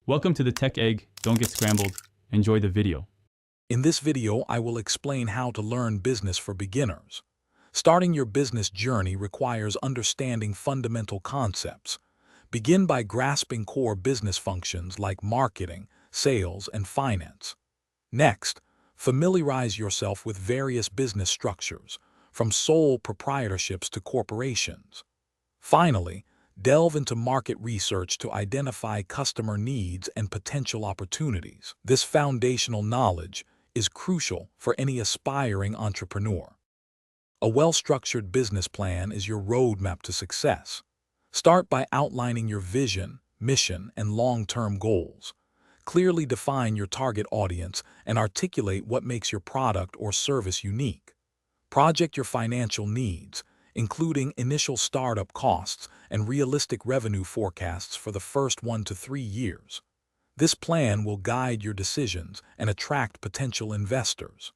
Welcome to the Tech Egg. Don't get scrambled. Enjoy the video. In this video, I will explain how to learn business for beginners. Starting your business journey requires understanding fundamental concepts. Begin by grasping core business functions like marketing, sales, and finance. Next, familiarize yourself with various business structures, from sole proprietorships to corporations. Finally, delve into market research to identify customer needs and potential opportunities. This foundational knowledge is crucial for any aspiring entrepreneur. A well-structured business plan is your roadmap to success. Start by outlining your vision, mission, and long-term goals. Clearly define your target audience and articulate what makes your product or service unique. Project your financial needs, including initial startup costs and realistic revenue forecasts for the first 1 to 3 years. This plan will guide your decisions and attract potential investors.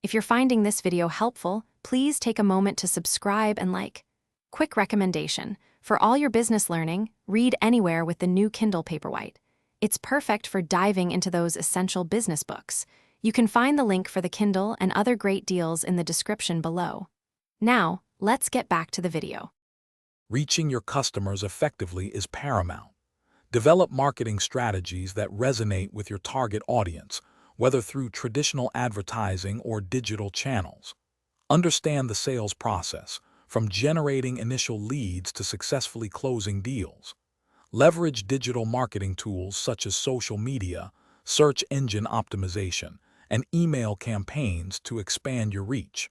If you're finding this video helpful, please take a moment to subscribe and like. Quick recommendation: for all your business learning, read Anywhere with the new Kindle Paperwhite. It's perfect for diving into those essential business books. You can find the link for the Kindle and other great deals in the description below. Now, let's get back to the video. Reaching your customers effectively is paramount. Develop marketing strategies that resonate with your target audience, whether through traditional advertising or digital channels. Understand the sales process, from generating initial leads to successfully closing deals. Leverage digital marketing tools such as social media, search engine optimization, and email campaigns to expand your reach.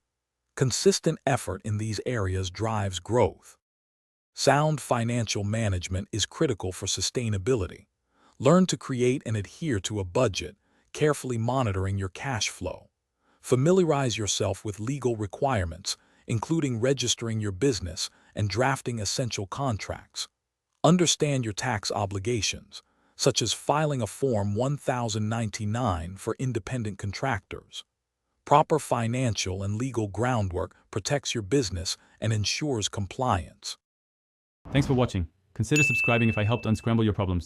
Consistent effort in these areas drives growth. Sound financial management is critical for sustainability. Learn to create and adhere to a budget, carefully monitoring your cash flow. Familiarize yourself with legal requirements, including registering your business and drafting essential contracts. Understand your tax obligations, such as filing a Form 1099 for independent contractors. Proper financial and legal groundwork protects your business and ensures compliance. Thanks for watching. Consider subscribing if I helped unscramble your problems.